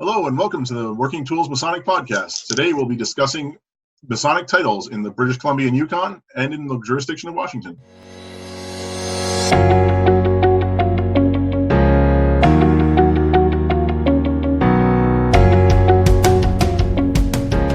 Hello and welcome to the Working Tools Masonic Podcast. Today we'll be discussing Masonic titles in the British Columbia and Yukon and in the jurisdiction of Washington.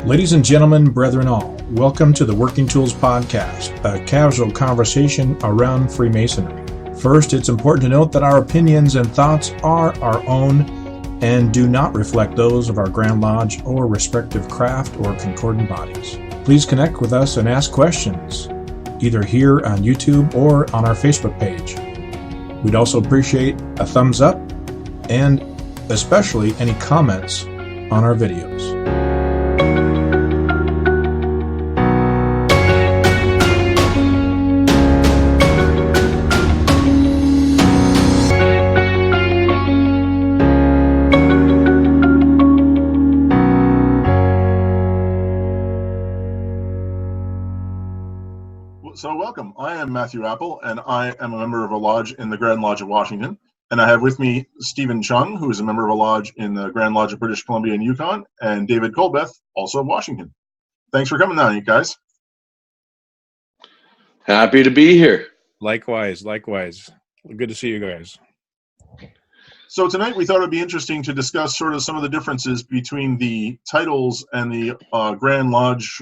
Ladies and gentlemen, brethren all, welcome to the Working Tools Podcast, a casual conversation around Freemasonry. First, it's important to note that our opinions and thoughts are our own and do not reflect those of our Grand Lodge or respective craft or concordant bodies. Please connect with us and ask questions, either here on YouTube or on our Facebook page. We'd also appreciate a thumbs up and especially any comments on our videos. So welcome. I am Matthew Appel, and I am a member of a lodge in the Grand Lodge of Washington. And I have with me Stephen Chung, who is a member of a lodge in the Grand Lodge of British Columbia and Yukon, and David Colbeth, also of Washington. Thanks for coming down, you guys. Happy to be here. Likewise. Good to see you guys. So tonight we thought it would be interesting to discuss sort of some of the differences between the titles and the Grand Lodge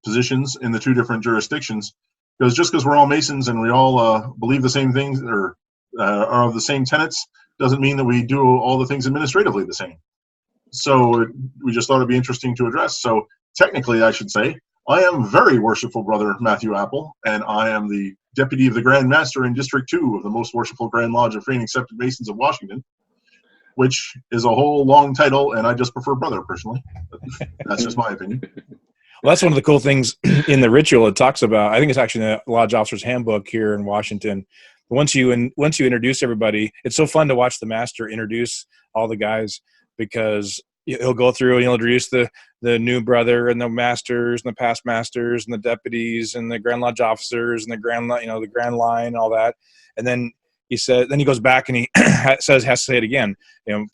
positions in the two different jurisdictions, because just because we're all Masons and we all believe the same things or are of the same tenets doesn't mean that we do all the things administratively the same. So we just thought it'd be interesting to address. So technically, I should say, I am very worshipful brother Matthew Appel, and I am the deputy of the Grand Master in District 2 of the most worshipful Grand Lodge of Free and Accepted Masons of Washington, which is a whole long title, and I just prefer brother personally. That's just my opinion. Well, that's one of the cool things in the ritual. It talks about, I think it's actually in the Lodge Officer's Handbook here in Washington. Once you introduce everybody, it's so fun to watch the master introduce all the guys, because he'll go through and he'll introduce the new brother and the masters and the past masters and the deputies and the Grand Lodge officers and the Grand Line and all that. And then he goes back and he has to say it again.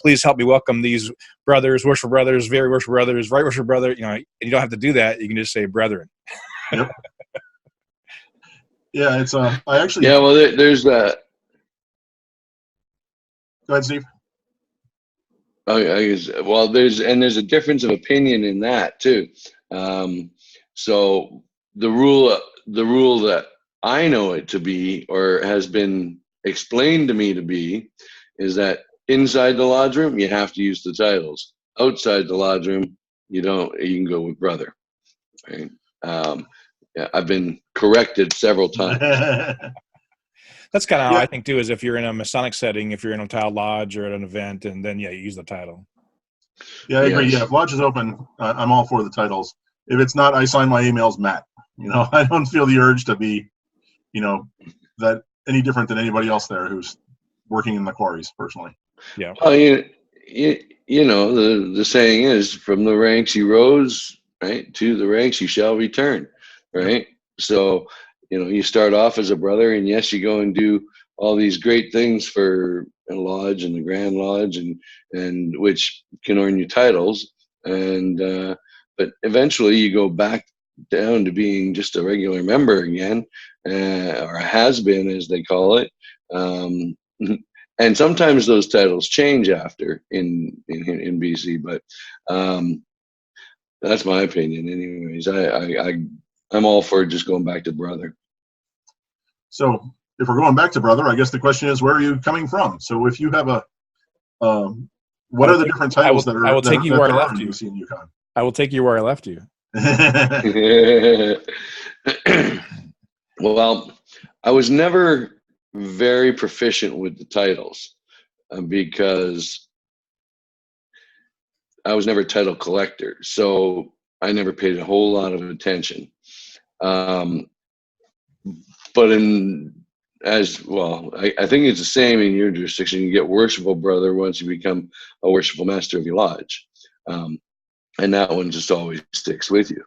Please help me welcome these brothers, worshipful brothers, very worshipful brothers, right worshipful brother. And you don't have to do that. You can just say brethren. Yep. Yeah, it's I actually. Yeah, well, there's that. Go ahead, Steve. There's a difference of opinion in that too. So the rule that I know it to be, or has been explained to me to be, is that inside the lodge room you have to use the titles. Outside the lodge room you don't. You can go with brother. Right? Yeah, I've been corrected several times. That's kind of how I think too. Is if you're in a Masonic setting, if you're in a tiled lodge or at an event, and then you use the title. Yeah, I agree. Yeah, if lodge is open, I'm all for the titles. If it's not, I sign my emails Matt. I don't feel the urge to be, that any different than anybody else there who's working in the quarries personally. Yeah. Well, the saying is, from the ranks you rose, right, to the ranks you shall return, right? So, you start off as a brother, and yes, you go and do all these great things for a lodge and the Grand Lodge, and which can earn you titles, and but eventually you go back down to being just a regular member again, or a has-been, as they call it. And sometimes those titles change after in BC, but that's my opinion. Anyways, I'm all for just going back to brother. So if we're going back to brother, I guess the question is, where are you coming from? So if you have what are the different titles that are? I will take you where I left you. In Yukon? I will take you where I left you. Well, I was never very proficient with the titles because I was never a title collector, so I never paid a whole lot of attention. But I think it's the same in your jurisdiction. You get worshipful brother once you become a worshipful master of your lodge. And that one just always sticks with you.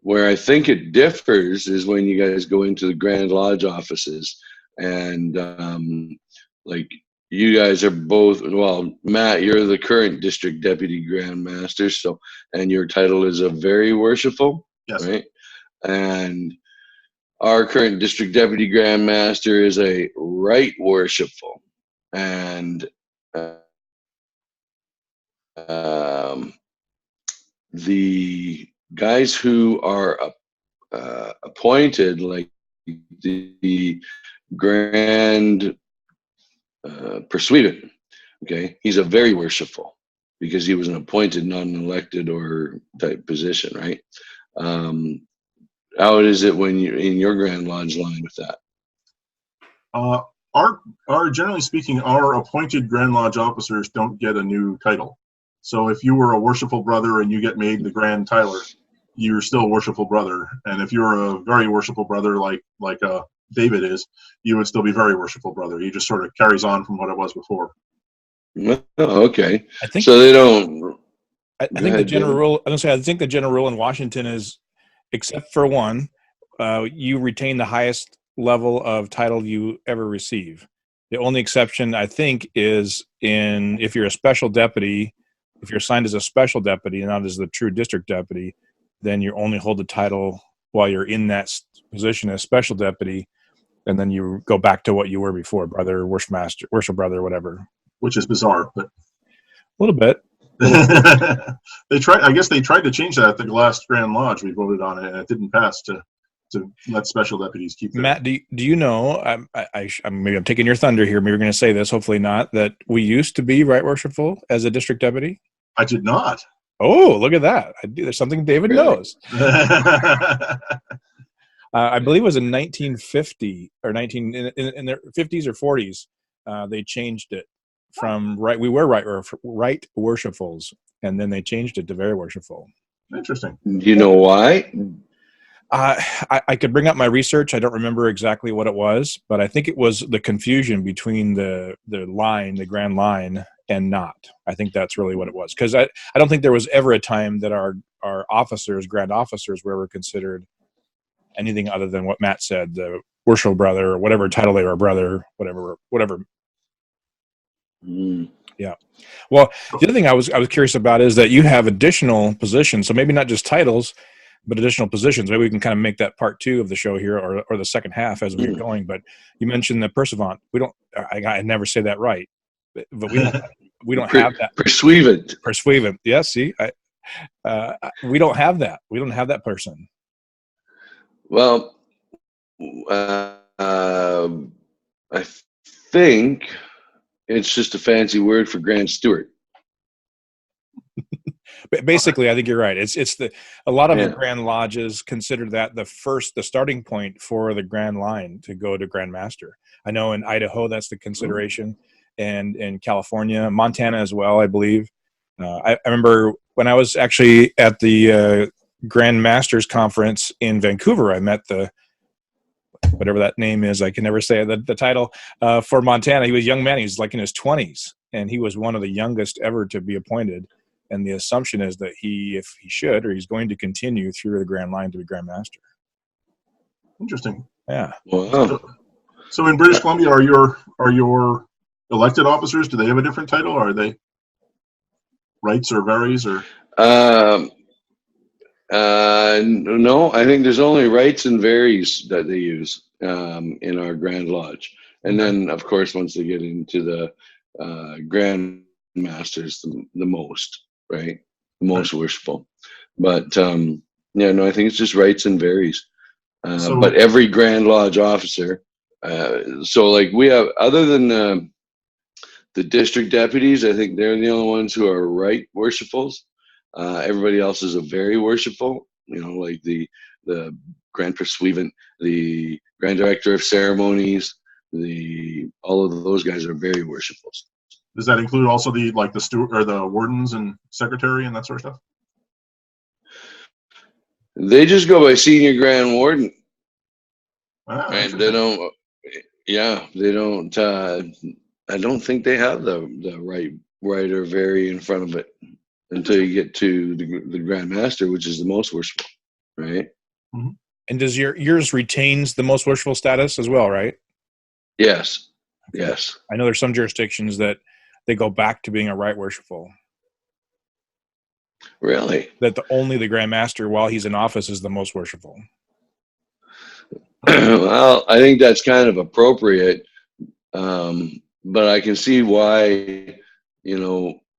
Where I think it differs is when you guys go into the Grand Lodge offices and like you guys are both, well, Matt, you're the current district deputy grand master, so, and your title is a very worshipful, Yes. right? And our current district deputy grand master is a right worshipful. And the guys who are appointed, like the grand pursuivant, okay, he's a very worshipful because he was an appointed, not an elected or type position, right? How is it when you in your Grand Lodge line with that? Our generally speaking, our appointed Grand Lodge officers don't get a new title. So if you were a worshipful brother and you get made the Grand Tyler, you're still a worshipful brother. And if you're a very worshipful brother, like David is, you would still be very worshipful brother. He just sort of carries on from what it was before. Oh, okay. I think so. They don't. I think the general rule. I think the general rule in Washington is, except for one, you retain the highest level of title you ever receive. The only exception, I think, is if you're a special deputy, if you're assigned as a special deputy and not as the true district deputy, then you only hold the title while you're in that position as special deputy, and then you go back to what you were before, brother, worship master, worship brother, whatever. Which is bizarre, but a little bit. They tried. I guess they tried to change that at the last Grand Lodge. We voted on it, and it didn't pass to let special deputies keep. Matt, do you know? Maybe I'm taking your thunder here. Maybe you're going to say this. Hopefully not. That we used to be right worshipful as a district deputy. I did not. Oh, look at that! There's something David knows. I believe it was in 1950 or in the 50s or 40s. They changed it from right. We were right worshipfuls, and then they changed it to very worshipful. Interesting. Do you know why? I could bring up my research. I don't remember exactly what it was, but I think it was the confusion between the line, the grand line, and not. I think that's really what it was. Because I don't think there was ever a time that our officers, grand officers, were ever considered anything other than what Matt said, the worshipful brother, or whatever title they were, brother, whatever. Yeah. Well, the other thing I was curious about is that you have additional positions. So maybe not just titles, but additional positions. Maybe we can kind of make that part 2 of the show here, or the second half as we get going. But you mentioned the pursuivant. We don't. I never say that right, but we don't have that. Pursuivant. Pursuivant. Yeah. See, we don't have that. We don't have that person. Well, I think it's just a fancy word for Grand Steward. Basically, I think you're right. It's a lot of the Grand Lodges consider that the starting point for the Grand Line to go to Grand Master. I know in Idaho that's the consideration, and in California, Montana as well, I believe. I remember when I was actually at the Grand Masters conference in Vancouver, I met whatever that name is. I can never say the title for Montana. He was a young man. He was like in his 20s, and he was one of the youngest ever to be appointed. And the assumption is that if he should, or he's going to continue through the Grand Line to be Grand Master. Interesting. Yeah. Wow. So in British Columbia, are your elected officers? Do they have a different title? Or are they rights or varies or? No, I think there's only rights and varies that they use in our Grand Lodge, and then of course once they get into the Grand Masters, the most, right? The most worshipful. But I think it's just rights and varies. But every Grand Lodge officer, so like we have, other than the district deputies, I think they're the only ones who are right worshipfuls. Everybody else is a very worshipful, like the Grand Pursuivant, the Grand Director of Ceremonies, all of those guys are very worshipfuls. Does that include also the steward or the wardens and secretary and that sort of stuff? They just go by Senior Grand Warden. And they don't. Yeah, they don't. I don't think they have the right or vary in front of it until you get to the Grand Master, which is the most worshipful, right? And does yours retains the most worshipful status as well, right? Yes. Okay. Yes. I know there's some jurisdictions that they go back to being a right worshipful. Really? That only the Grand Master, while he's in office, is the most worshipful. Well, I think that's kind of appropriate, but I can see why,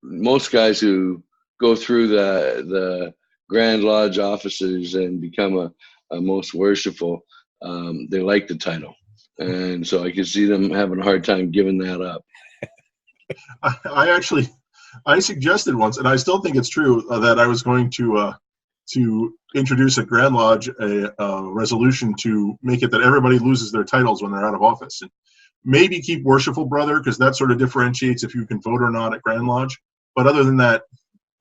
most guys who go through the Grand Lodge offices and become a most worshipful, they like the title. And so I can see them having a hard time giving that up. I suggested once, and I still think it's true, that I was going to introduce at Grand Lodge a resolution to make it that everybody loses their titles when they're out of office, and maybe keep worshipful brother, because that sort of differentiates if you can vote or not at Grand Lodge. But other than that,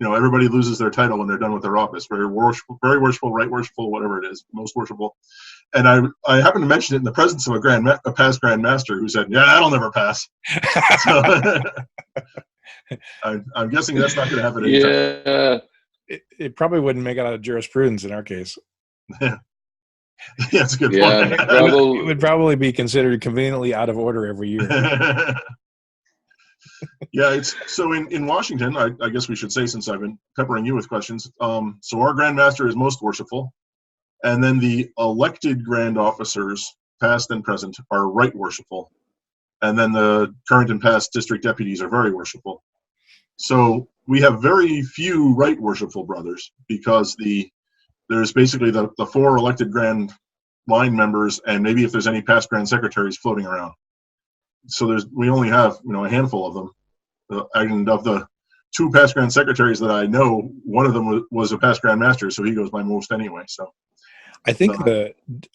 everybody loses their title when they're done with their office. Very worshipful, right worshipful, whatever it is, most worshipful. And I happened to mention it in the presence of a past Grand Master who said, "Yeah, that'll never pass." So, I'm guessing that's not going to happen anytime. Yeah. It probably wouldn't make it out of jurisprudence in our case. Yeah, that's a good Yeah, point. It would probably be considered conveniently out of order every year. Yeah, it's so in Washington, I guess we should say, since I've been peppering you with questions, so our Grand Master is most worshipful, and then the elected Grand Officers, past and present, are right worshipful, and then the current and past district deputies are very worshipful. So we have very few right worshipful brothers, because there's basically the 4 elected Grand line members, and maybe if there's any past Grand Secretaries floating around. So we only have a handful of them. And of the 2 past Grand Secretaries that I know, one of them was a past Grand Master, so he goes by most anyway. So I think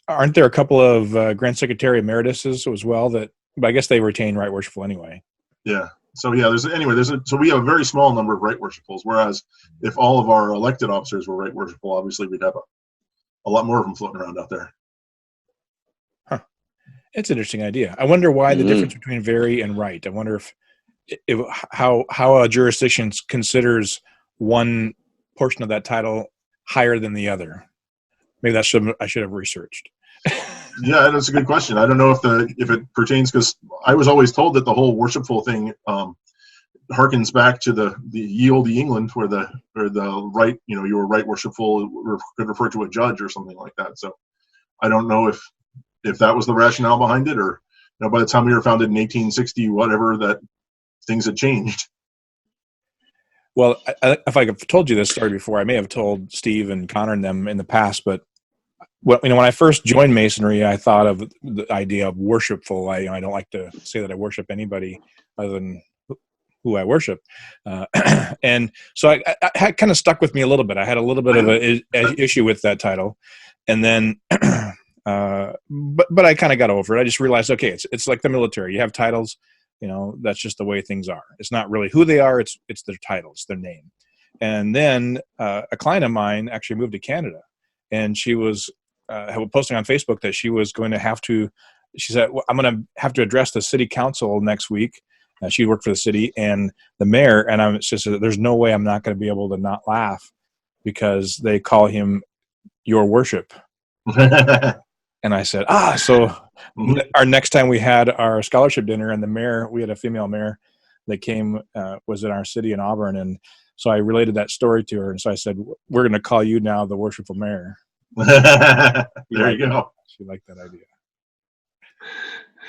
aren't there a couple of Grand Secretary Emerituses as well but I guess they retain right worshipful anyway. Yeah. So yeah, so we have a very small number of right worshipfuls, whereas if all of our elected officers were right worshipful, obviously we'd have a lot more of them floating around out there. Huh. It's an interesting idea. I wonder why the difference between very and right. I wonder if how a jurisdiction considers one portion of that title higher than the other. Maybe I should have researched. Yeah, that's a good question. I don't know if it pertains, because I was always told that the whole worshipful thing harkens back to the ye olde England, where the right, you were right worshipful could refer to a judge or something like that. So I don't know if that was the rationale behind it, or by the time we were founded in 1860, whatever, that things had changed. Well, if I've told you this story before, I may have told Steve and Connor and them in the past, but when I first joined Masonry, I thought of the idea of worshipful. I don't like to say that I worship anybody other than who I worship, and so I had kind of stuck with me a little bit. I had a little bit of an issue with that title, and then, but I kind of got over it. I just realized, okay, it's like the military. You have titles. That's just the way things are. It's not really who they are. It's their title. It's their name. And then a client of mine actually moved to Canada, and she was posting on Facebook that she was going to have to. She said, well, "I'm going to have to address the city council next week." She worked for the city and the mayor, and she said, "There's no way I'm not going to be able to not laugh because they call him your worship." And I said, so our next time we had our scholarship dinner, and the mayor, we had a female mayor that came, was in our city in Auburn. And so I related that story to her. And so I said, "We're going to call you now the worshipful mayor." There you go. She liked that idea.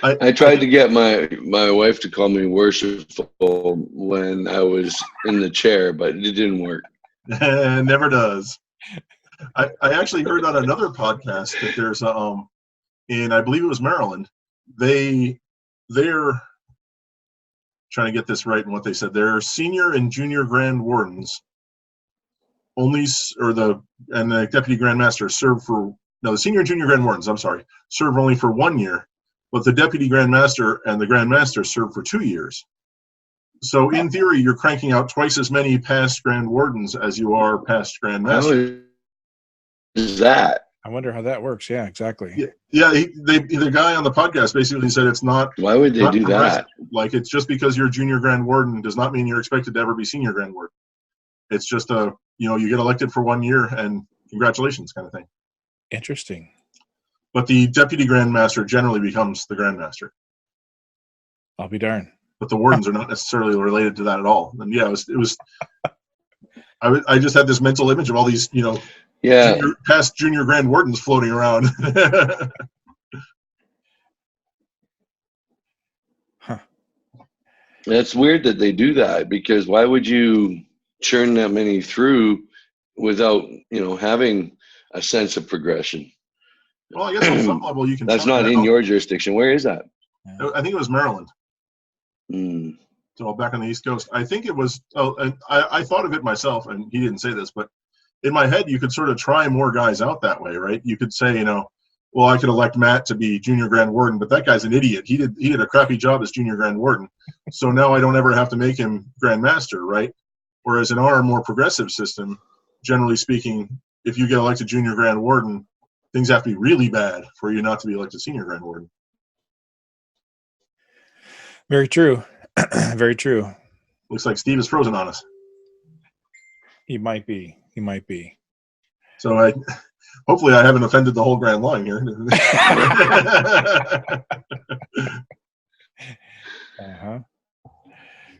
I tried to get my wife to call me worshipful when I was in the chair, but it didn't work. Never does. I actually heard on another podcast that there's in, I believe it was Maryland, they're trying to get this right in what they said. Their senior and junior grand wardens the deputy grand master the senior and junior grand wardens, serve only for 1 year, but the deputy grand master and the grand master serve for 2 years. So in theory, you're cranking out twice as many past grand wardens as you are past grand masters. How is that? I wonder how that works. Yeah, exactly. Yeah. The guy on the podcast basically said it's not. Why would they do that? Like, it's just because you're junior grand warden does not mean you're expected to ever be senior grand warden. It's just you get elected for 1 year and congratulations kind of thing. Interesting. But the deputy grand master generally becomes the grand master. I'll be darned. But the wardens are not necessarily related to that at all. And yeah, it was. I just had this mental image of all these, past junior grand wardens floating around. It's weird that they do that, because why would you churn that many through without, having a sense of progression? Well, I guess on some level you can. That's not in your jurisdiction. Where is that? I think it was Maryland. Mm. So back on the East Coast, I think it was. Oh, and I thought of it myself, and he didn't say this, but in my head, you could sort of try more guys out that way, right? You could say, well, I could elect Matt to be junior grand warden, but that guy's an idiot. He did a crappy job as junior grand warden, so now I don't ever have to make him grand master, right? Whereas in our more progressive system, generally speaking, if you get elected junior grand warden, things have to be really bad for you not to be elected senior grand warden. Very true. Very true. Looks like Steve is frozen on us. He might be. So hopefully I haven't offended the whole grand line here. Uh-huh.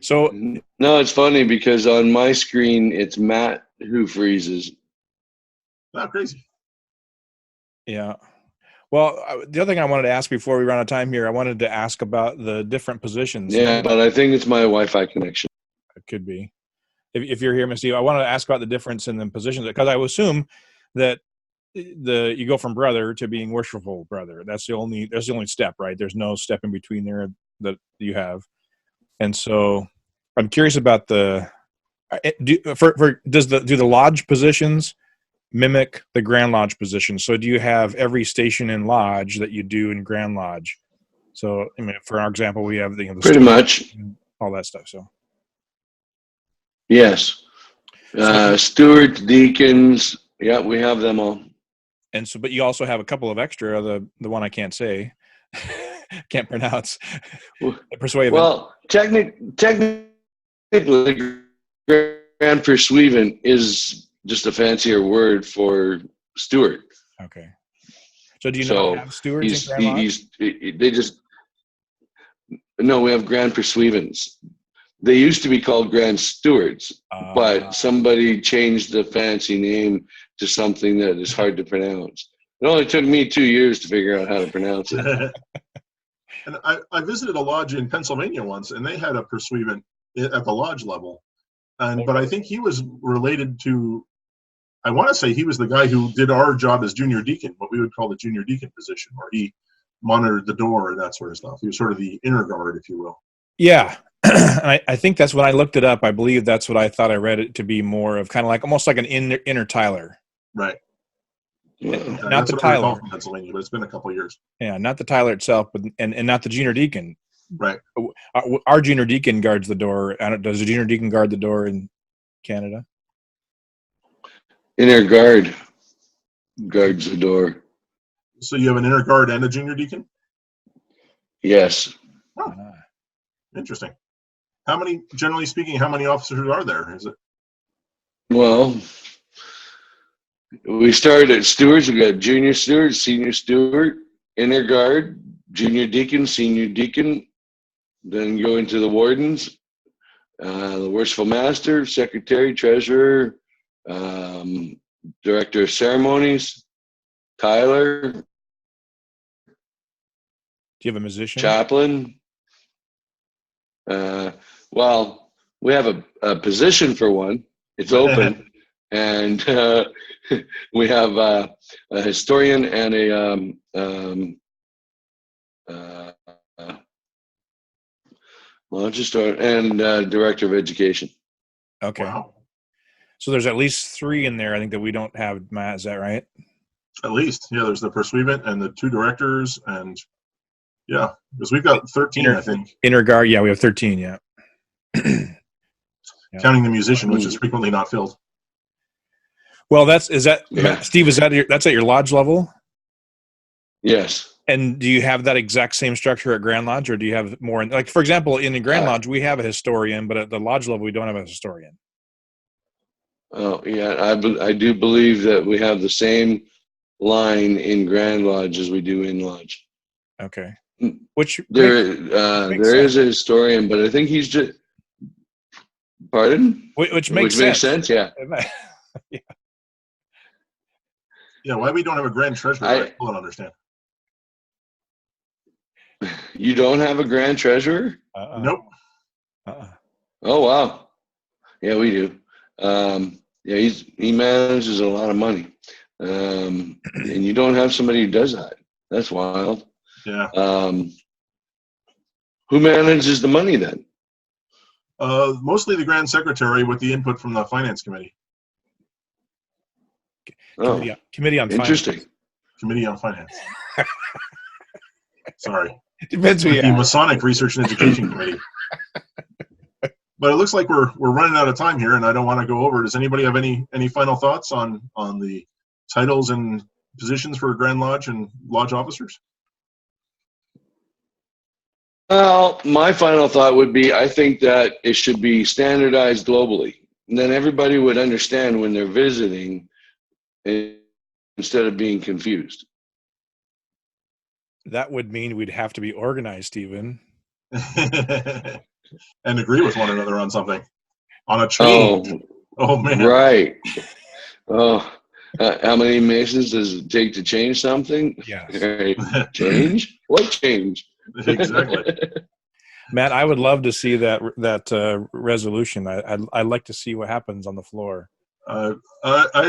So no, it's funny because on my screen it's Matt who freezes. Not crazy. Yeah. Well, the other thing I wanted to ask before we run out of time here, I wanted to ask about the different positions. Yeah, but I think it's my Wi-Fi connection. It could be. If you're here, Miss Steve, I wanted to ask about the difference in the positions, because I would assume that you go from brother to being worshipful brother. That's the only step, right? There's no step in between there that you have. And so I'm curious about do the lodge positions mimic the Grand Lodge position? So do you have every station in Lodge that you do in Grand Lodge? So, I mean, for our example, we have the pretty much all that stuff. So yes, stewards, deacons, yeah, we have them all. And so, but you also have a couple of extra. The one I can't say, can't pronounce. Persuaded. Well, technically, Grand Pursuivant is just a fancier word for steward. Okay. So do you not have stewards in Grand Lodge? No, we have Grand Pursuivants. They used to be called Grand Stewards, but somebody changed the fancy name to something that is hard to pronounce. It only took me 2 years to figure out how to pronounce it. And I visited a lodge in Pennsylvania once, and they had a pursuivant at the lodge level. But I think he was related to, I want to say he was the guy who did our job as junior deacon, what we would call the junior deacon position, where he monitored the door and that sort of stuff. He was sort of the inner guard, if you will. Yeah. I think that's when I looked it up. I believe that's what I thought I read it to be more of, kind of like almost like an inner Tyler. Right. Not the Tyler from Pennsylvania, but it's been a couple of years. Yeah, not the Tyler itself, but and not the junior deacon. Right. Our junior deacon guards the door. Does the junior deacon guard the door in Canada? Inner guard guards the door. So you have an inner guard and a junior deacon? Yes. Oh, interesting. Generally speaking, how many officers are there? Is it? Well, we started at stewards. We got junior steward, senior steward, inner guard, junior deacon, senior deacon. Then go into the wardens, the worshipful master, secretary, treasurer, director of ceremonies, Tyler. Do you have a musician? Chaplain. Well, we have a position for one. It's open. And we have a historian and a director of education. Okay. Wow. So there's at least 3 in there, I think, that we don't have, Matt. Is that right? At least. Yeah, there's the pursuivant and the 2 directors, and yeah, because we've got 13, I think. Inner guard, yeah, we have 13, yeah. Counting the musician, which is frequently not filled. Well, Steve, that's at your lodge level? Yes. And do you have that exact same structure at Grand Lodge, or do you have more? Like, for example, in the Grand Lodge, we have a historian, but at the lodge level, we don't have a historian. Oh, yeah. I do believe that we have the same line in Grand Lodge as we do in Lodge. Okay. Which there sense. is a historian, but I think he's just. Pardon? Which makes sense. Yeah. Yeah, why we don't have a grand treasurer, I still don't understand. You don't have a grand treasurer? Nope. Oh, wow. Yeah, we do. Yeah, he manages a lot of money. And you don't have somebody who does that. That's wild. Yeah. Who manages the money then? Mostly the grand secretary with the input from the finance committee. Committee on interesting. Finance. Committee on Finance. Sorry. Depends who you The ask. Masonic Research and Education Committee. But it looks like we're running out of time here, and I don't want to go over. Does anybody have any final thoughts on the titles and positions for Grand Lodge and Lodge officers? Well, my final thought would be I think that it should be standardized globally. And then everybody would understand when they're visiting instead of being confused. That would mean we'd have to be organized, Stephen. And agree with one another on something. On a change. Oh man. Right. Oh, how many Masons does it take to change something? Yes. Right. Change? What change? Exactly. Matt, I would love to see that resolution. I'd like to see what happens on the floor. It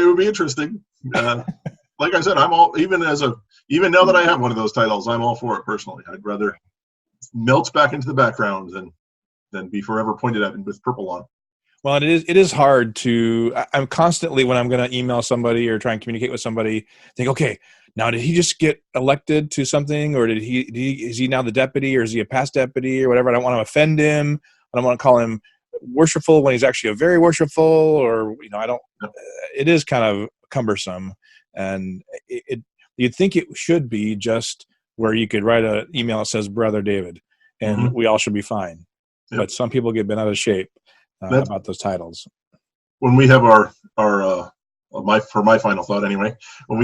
would be interesting. Like I said, I'm all even now that I have one of those titles, I'm all for it personally. I'd rather melt back into the background than be forever pointed at with purple on. Well, it is hard to. I'm constantly, when I'm going to email somebody or try and communicate with somebody, think, okay, now did he just get elected to something, or is he now the deputy, or is he a past deputy, or whatever? I don't want to offend him. I don't want to call him worshipful when he's actually a very worshipful, or I don't. It is kind of cumbersome, and you'd think it should be just where you could write an email that says Brother David, and we all should be fine. Yep. But some people get bent out of shape about those titles. When we have our my final thought anyway, when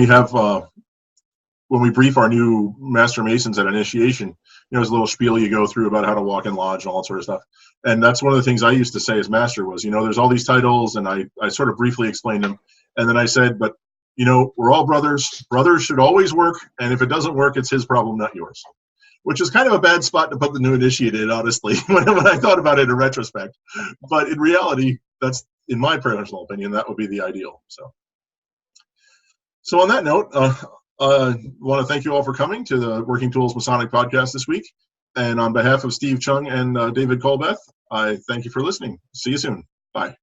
we brief our new Master Masons at initiation, there's a little spiel you go through about how to walk in lodge and all that sort of stuff. And that's one of the things I used to say as Master was, there's all these titles, and I sort of briefly explained them. And then I said, but, we're all brothers. Brothers should always work, and if it doesn't work, it's his problem, not yours. Which is kind of a bad spot to put the new initiate in, honestly, when I thought about it in retrospect. But in reality, that's, in my personal opinion, that would be the ideal. So on that note, I want to thank you all for coming to the Working Tools Masonic podcast this week. And on behalf of Steve Chung and David Colbeth, I thank you for listening. See you soon. Bye.